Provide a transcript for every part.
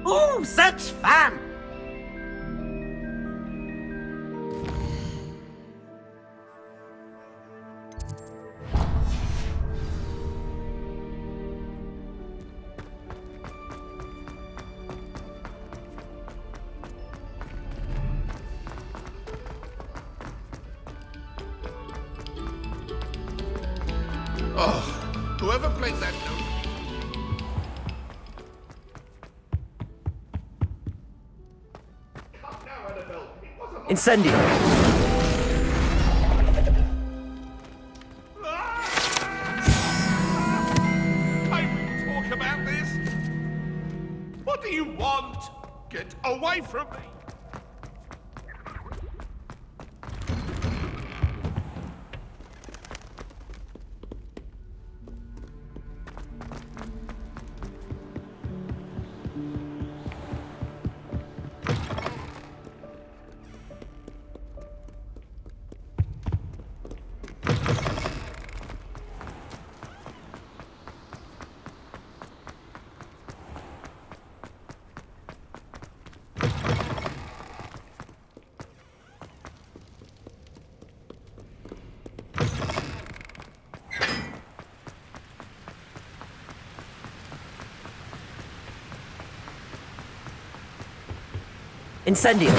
Oh, such fun! Oh, whoever played that note. Incendio! I will talk about this. What do you want? Get away from me. Incendio!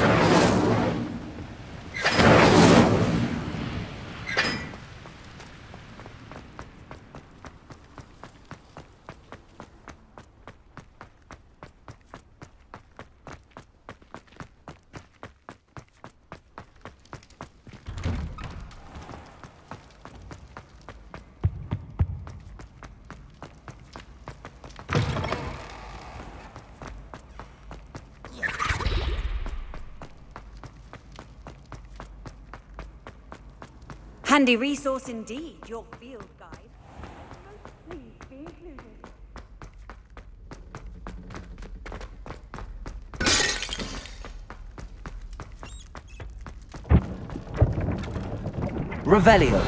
Handy resource indeed, your field guide. Please be included. Revelio!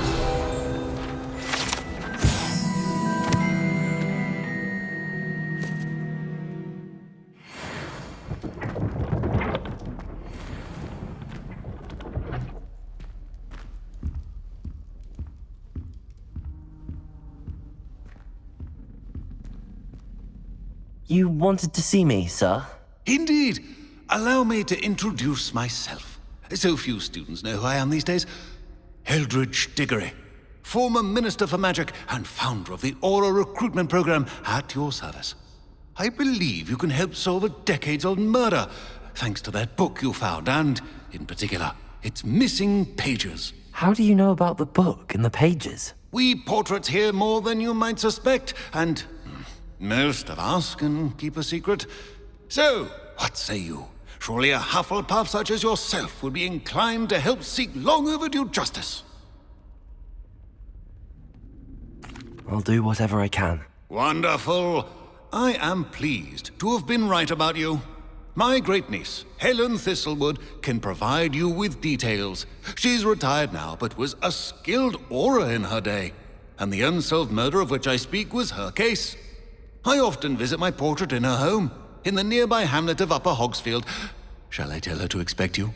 You wanted to see me, sir? Indeed. Allow me to introduce myself. So few students know who I am these days. Eldridge Diggory, former Minister for Magic and founder of the Aura Recruitment Program at your service. I believe you can help solve a decades-old murder, thanks to that book you found, and, in particular, its missing pages. How do you know about the book and the pages? We portraits hear more than you might suspect, and most of us can keep a secret. So, what say you? Surely a Hufflepuff such as yourself would be inclined to help seek long overdue justice. I'll do whatever I can. Wonderful. I am pleased to have been right about you. My great-niece, Helen Thistlewood, can provide you with details. She's retired now, but was a skilled aura in her day. And the unsolved murder of which I speak was her case. I often visit my portrait in her home, in the nearby hamlet of Upper Hogsfield. Shall I tell her to expect you?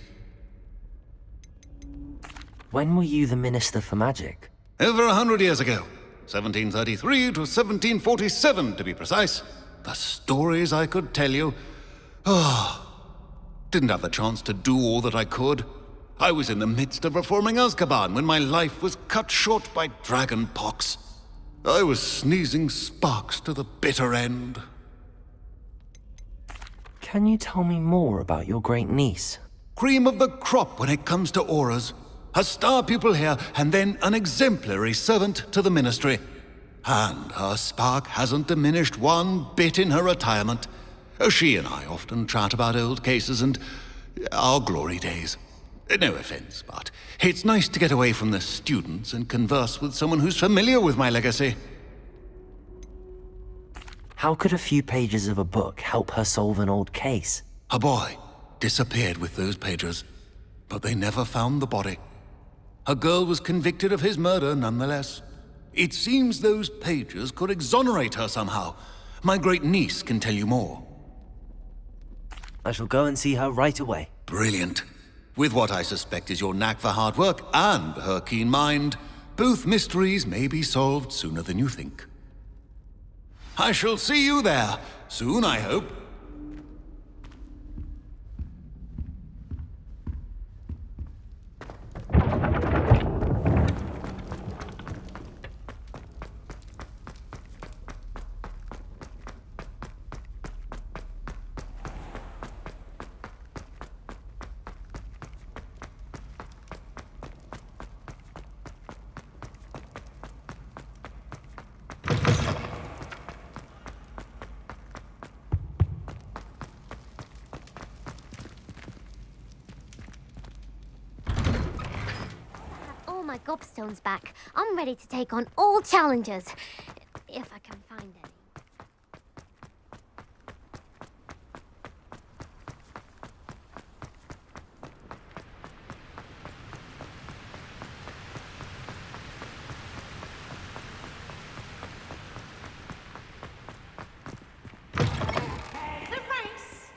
When were you the Minister for Magic? Over 100 years ago. 1733 to 1747, to be precise. The stories I could tell you. Didn't have the chance to do all that I could. I was in the midst of reforming Azkaban when my life was cut short by dragon pox. I was sneezing sparks to the bitter end. Can you tell me more about your great niece? Cream of the crop when it comes to auras. A star pupil here, and then an exemplary servant to the ministry. And her spark hasn't diminished one bit in her retirement. She and I often chat about old cases and our glory days. No offense, but it's nice to get away from the students and converse with someone who's familiar with my legacy. How could a few pages of a book help her solve an old case? A boy disappeared with those pages, but they never found the body. A girl was convicted of his murder nonetheless. It seems those pages could exonerate her somehow. My great niece can tell you more. I shall go and see her right away. Brilliant. With what I suspect is your knack for hard work and her keen mind, both mysteries may be solved sooner than you think. I shall see you there, soon I hope. All my gobstones back. I'm ready to take on all challenges. If I can find any. The race.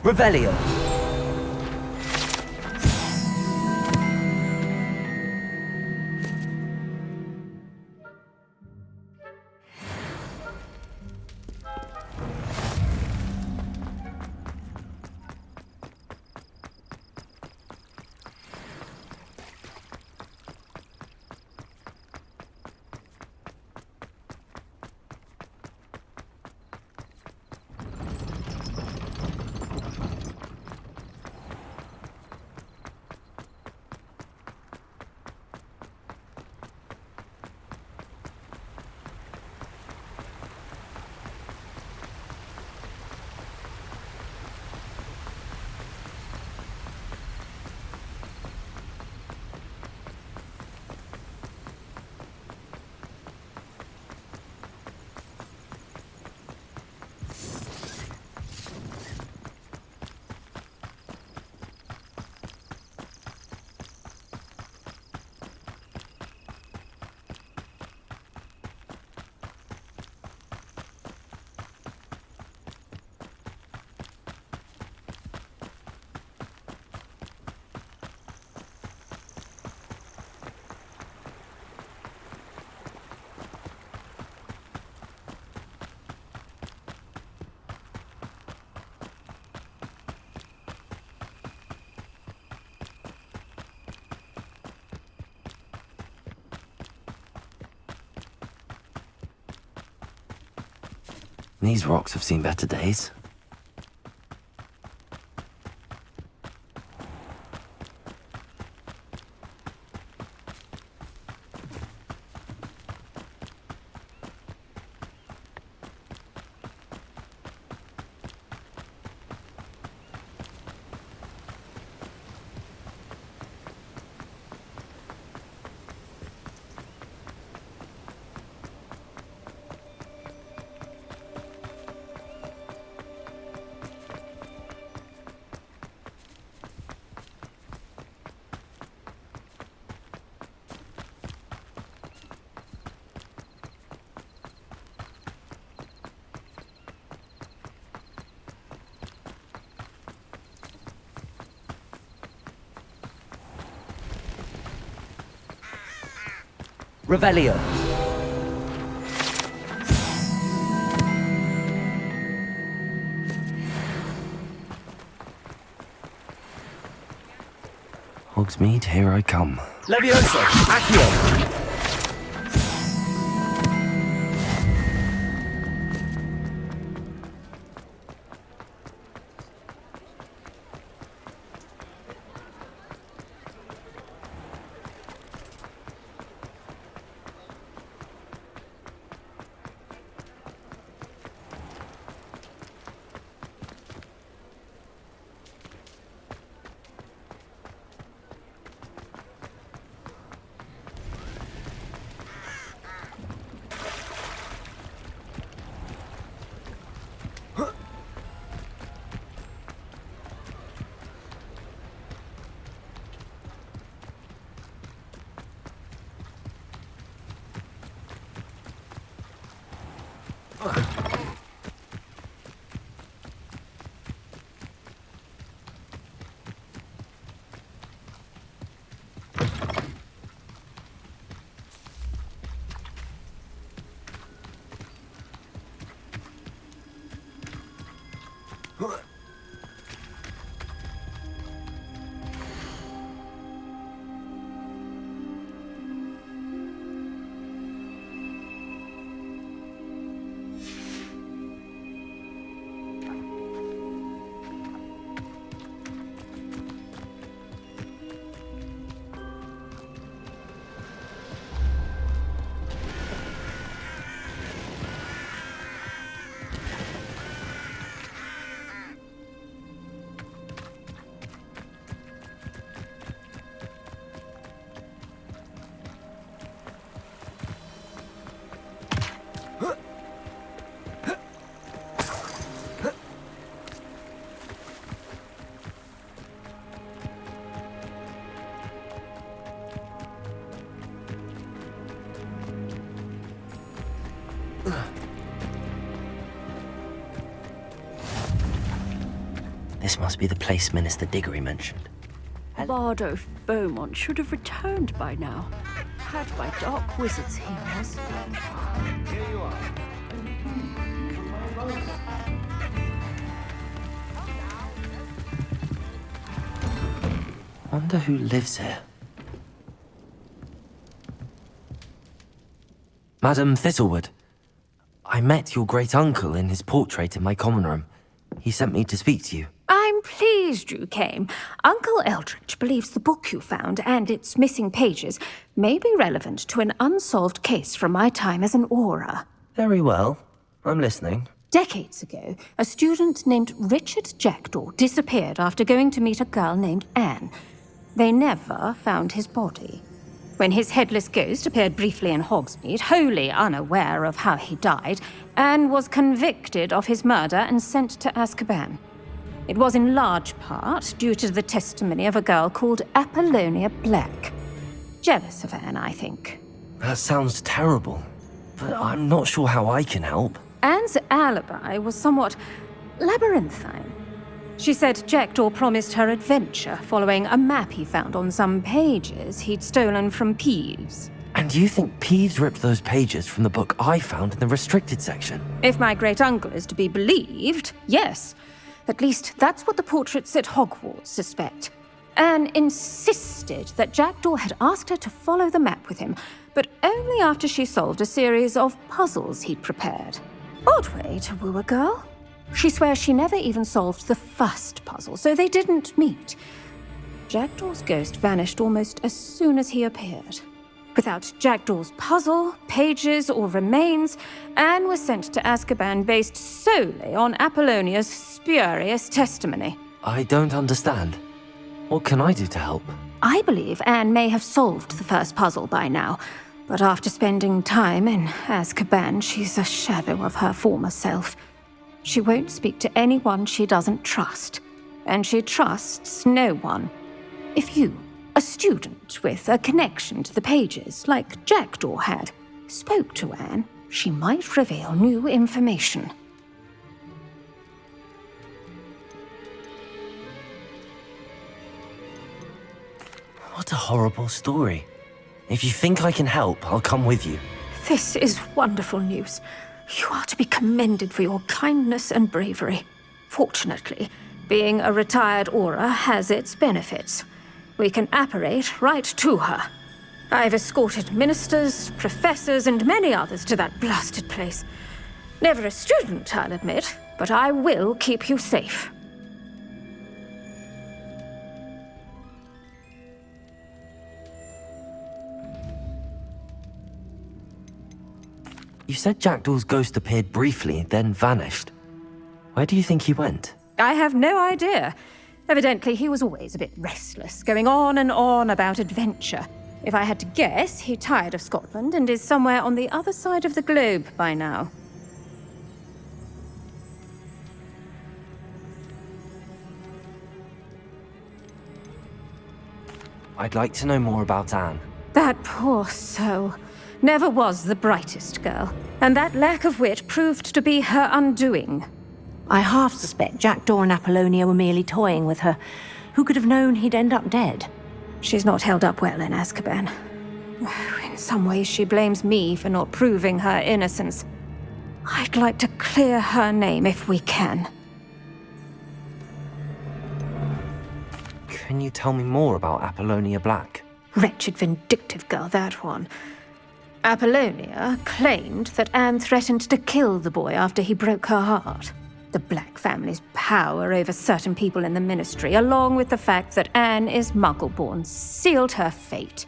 Revelio. These rocks have seen better days. Revelio. Hogsmeade, here I come. Levioso! Accio! This must be the place Minister Diggory mentioned. Bardo Beaumont should have returned by now. Had by dark wizards he was. Here you are. Wonder who lives here. Madam Thistlewood, I met your great-uncle in his portrait in my common room. He sent me to speak to you. I'm pleased you came. Uncle Eldridge believes the book you found and its missing pages may be relevant to an unsolved case from my time as an aura. Very well. I'm listening. Decades ago, a student named Richard Jackdaw disappeared after going to meet a girl named Anne. They never found his body. When his headless ghost appeared briefly in Hogsmeade, wholly unaware of how he died, Anne was convicted of his murder and sent to Azkaban. It was in large part due to the testimony of a girl called Apollonia Black. Jealous of Anne, I think. That sounds terrible, but I'm not sure how I can help. Anne's alibi was somewhat labyrinthine. She said Jackdaw promised her adventure following a map he found on some pages he'd stolen from Peeves. And you think Peeves ripped those pages from the book I found in the restricted section? If my great-uncle is to be believed, yes. At least that's what the portraits at Hogwarts suspect. Anne insisted that Jackdaw had asked her to follow the map with him, but only after she solved a series of puzzles he'd prepared. Odd way to woo a girl. She swears she never even solved the first puzzle, so they didn't meet. Jackdaw's ghost vanished almost as soon as he appeared. Without Jackdaw's puzzle, pages, or remains, Anne was sent to Azkaban based solely on Apollonia's spurious testimony. I don't understand. What can I do to help? I believe Anne may have solved the first puzzle by now, but after spending time in Azkaban, she's a shadow of her former self. She won't speak to anyone she doesn't trust, and she trusts no one. If you, a student with a connection to the pages, like Jackdaw had, spoke to Anne, she might reveal new information. What a horrible story. If you think I can help, I'll come with you. This is wonderful news. You are to be commended for your kindness and bravery. Fortunately, being a retired aura has its benefits. We can apparate right to her. I've escorted ministers, professors, and many others to that blasted place. Never a student, I'll admit, but I will keep you safe. You said Jackdaw's ghost appeared briefly, then vanished. Where do you think he went? I have no idea. Evidently, he was always a bit restless, going on and on about adventure. If I had to guess, he tired of Scotland and is somewhere on the other side of the globe by now. I'd like to know more about Anne. That poor soul. Never was the brightest girl, and that lack of wit proved to be her undoing. I half suspect Jackdaw and Apollonia were merely toying with her. Who could have known he'd end up dead? She's not held up well in Azkaban. In some ways, she blames me for not proving her innocence. I'd like to clear her name if we can. Can you tell me more about Apollonia Black? Wretched, vindictive girl, that one. Apollonia claimed that Anne threatened to kill the boy after he broke her heart. The Black family's power over certain people in the Ministry, along with the fact that Anne is Muggle-born, sealed her fate.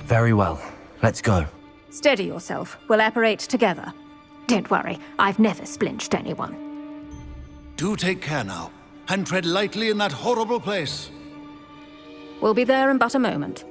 Very well. Let's go. Steady yourself. We'll apparate together. Don't worry, I've never splinched anyone. Do take care now, and tread lightly in that horrible place. We'll be there in but a moment.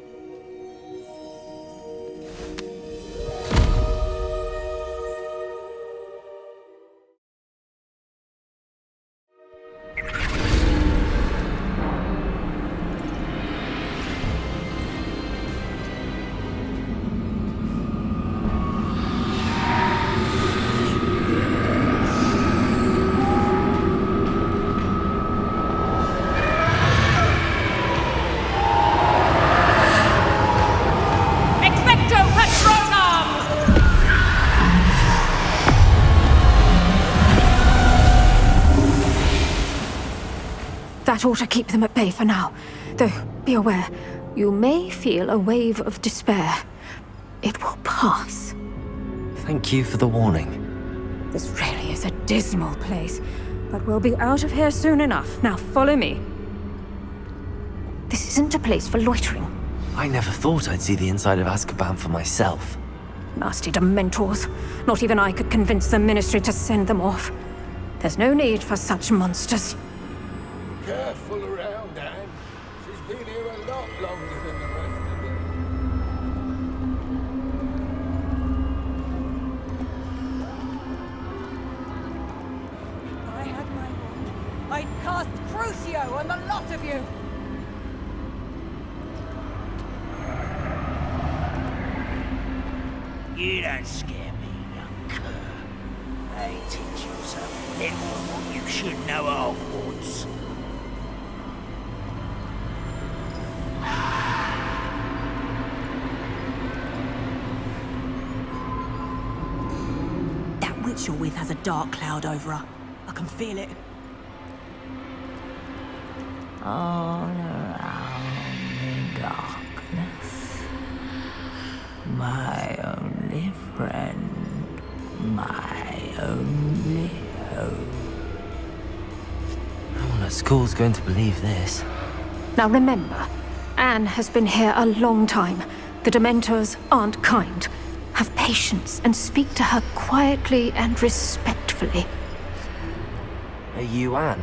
That ought to keep them at bay for now. Though, be aware, you may feel a wave of despair. It will pass. Thank you for the warning. This really is a dismal place, but we'll be out of here soon enough. Now follow me. This isn't a place for loitering. I never thought I'd see the inside of Azkaban for myself. Nasty Dementors. Not even I could convince the Ministry to send them off. There's no need for such monsters. Careful around, Anne. She's been here a lot longer than the rest of them. I had my way. I'd cast Crucio on the lot of you! You don't scare me, young cur. They teach you something little what you should know at Hogwarts. That witch you're with has a dark cloud over her. I can feel it. All around in darkness. My only friend. My only hope. No one at school's going to believe this. Now remember, Anne has been here a long time. The Dementors aren't kind. Have patience and speak to her quietly and respectfully. Are you Anne?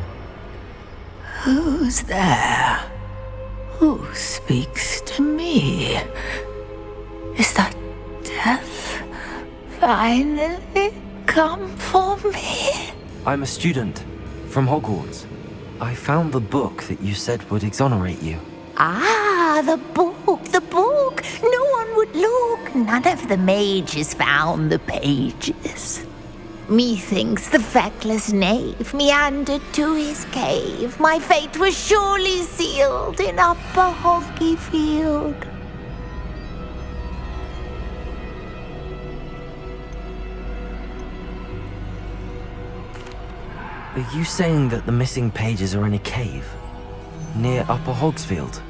Who's there? Who speaks to me? Is that death finally come for me? I'm a student from Hogwarts. I found the book that you said would exonerate you. Ah, the book, the book. No one would look. None of the mages found the pages. Methinks the feckless knave meandered to his cave. My fate was surely sealed in Upper Hogsmeade Field. Are you saying that the missing pages are in a cave? Near Upper Hogsfield?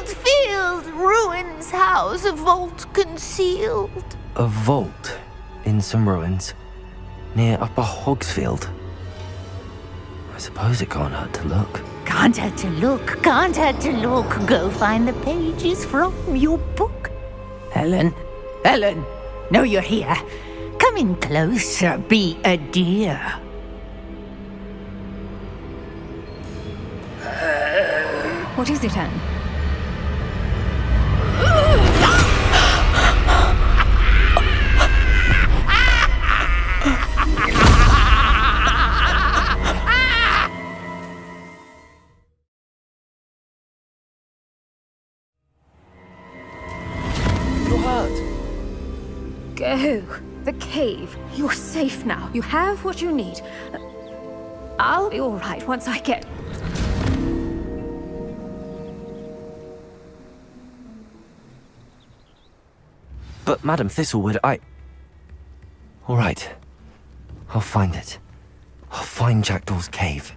Field, ruins house, a vault concealed. A vault in some ruins near Upper Hogsfield. I suppose it can't hurt to look. Can't hurt to look. Go find the pages from your book. Helen, know you're here. Come in closer, be a dear. What is it, Anne? You're hurt. Go. The cave. You're safe now. You have what you need. I'll be all right once I get... But Madam Thistlewood, All right. I'll find it. I'll find Jackdaw's cave.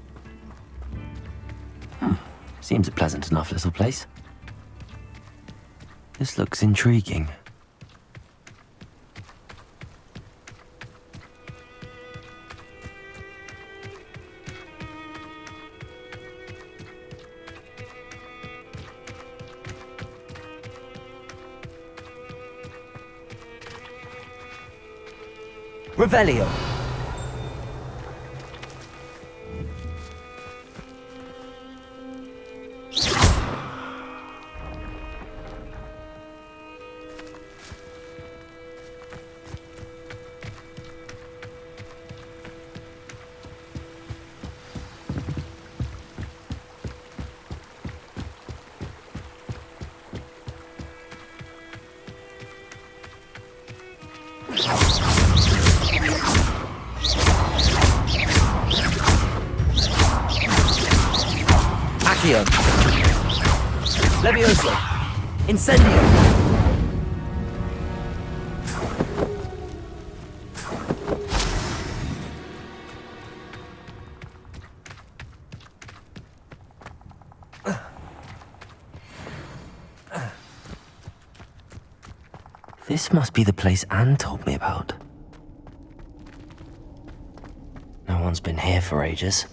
Seems a pleasant enough little place. This looks intriguing. Revelio. Accio. Levioso. Incendio. This must be the place Anne told me about. No one's been here for ages.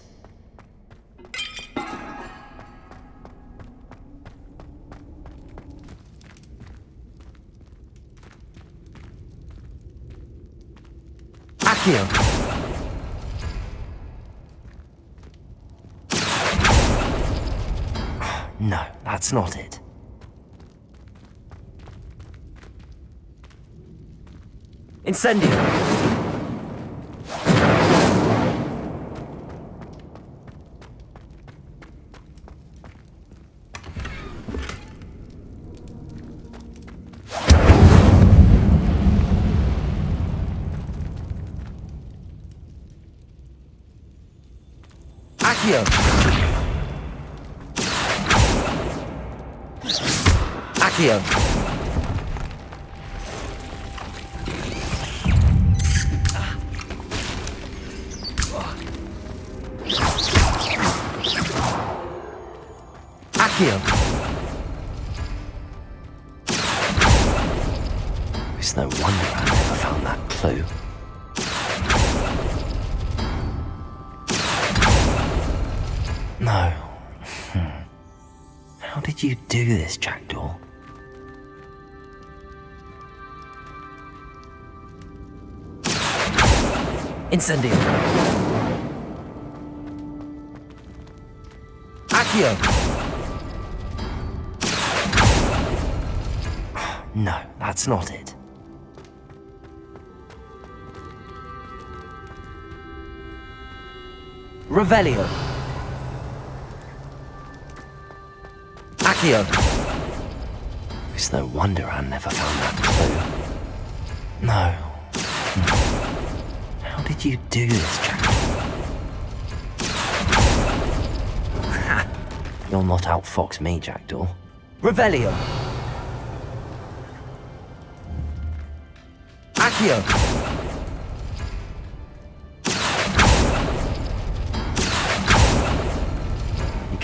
Accio. No, that's not it. Incendio. Accio. Accio. Accio. It's no wonder I never found that clue. No. How did you do this, Jackdaw? Incendio. Accio. No, that's not it. Revelio. Accio. It's no wonder I never found that clue. No. How did you do this, Jack? You'll not outfox me, Jackdaw. Revelio. Accio.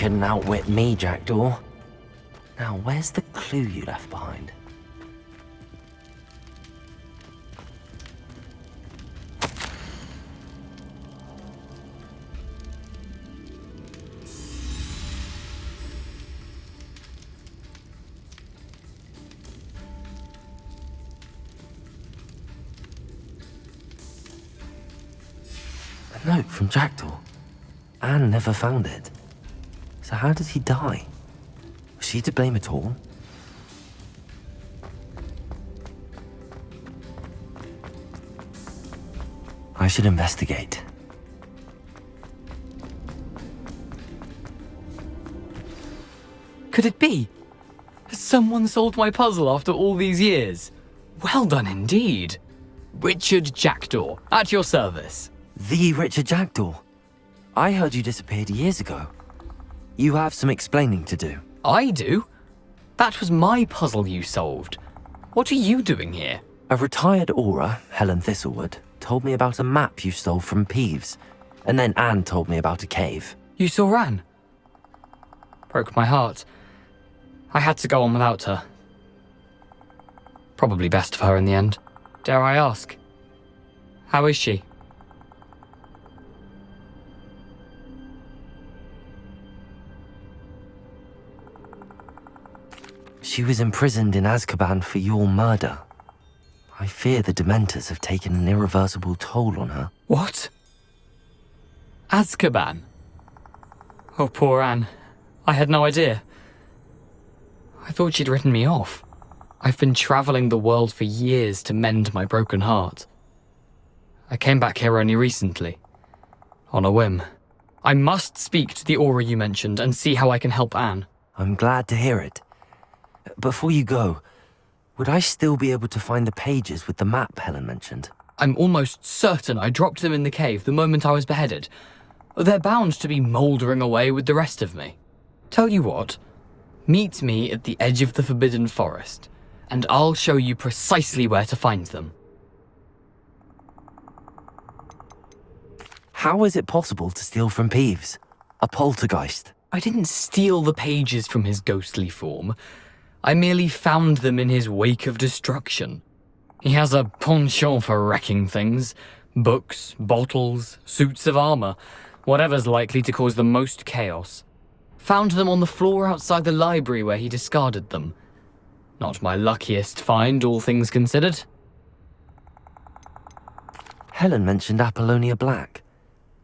couldn't outwit me, Jackdaw. Now, where's the clue you left behind? A note from Jackdaw. Anne never found it. So how did he die? Was she to blame at all? I should investigate. Could it be? Has someone solved my puzzle after all these years? Well done indeed. Richard Jackdaw, at your service. The Richard Jackdaw? I heard you disappeared years ago. You have some explaining to do. I do? That was my puzzle you solved. What are you doing here? A retired aura, Helen Thistlewood, told me about a map you stole from Peeves, and then Anne told me about a cave. You saw Anne? Broke my heart. I had to go on without her. Probably best for her in the end. Dare I ask? How is she? She was imprisoned in Azkaban for your murder. I fear the Dementors have taken an irreversible toll on her. What? Azkaban? Oh, poor Anne. I had no idea. I thought she'd written me off. I've been travelling the world for years to mend my broken heart. I came back here only recently. On a whim. I must speak to the aura you mentioned and see how I can help Anne. I'm glad to hear it. Before you go, would I still be able to find the pages with the map Helen mentioned? I'm almost certain I dropped them in the cave the moment I was beheaded. They're bound to be mouldering away with the rest of me. Tell you what, meet me at the edge of the Forbidden Forest, and I'll show you precisely where to find them. How is it possible to steal from Peeves? A poltergeist? I didn't steal the pages from his ghostly form. I merely found them in his wake of destruction. He has a penchant for wrecking things. Books, bottles, suits of armor, whatever's likely to cause the most chaos. Found them on the floor outside the library where he discarded them. Not my luckiest find, all things considered. Helen mentioned Apollonia Black.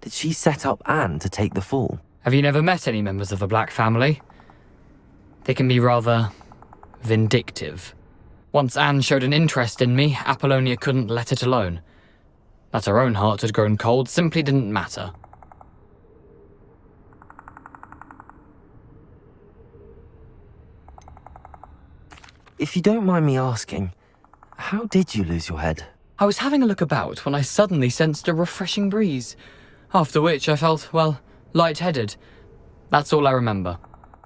Did she set up Anne to take the fall? Have you never met any members of the Black family? They can be rather vindictive. Once Anne showed an interest in me, Apollonia couldn't let it alone. That her own heart had grown cold simply didn't matter. If you don't mind me asking, how did you lose your head? I was having a look about when I suddenly sensed a refreshing breeze, after which I felt, well, lightheaded. That's all I remember.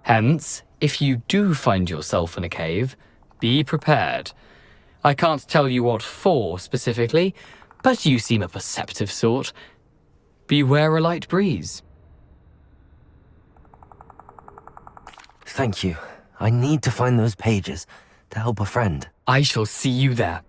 Hence, if you do find yourself in a cave, be prepared. I can't tell you what for specifically, but you seem a perceptive sort. Beware a light breeze. Thank you. I need to find those pages to help a friend. I shall see you there.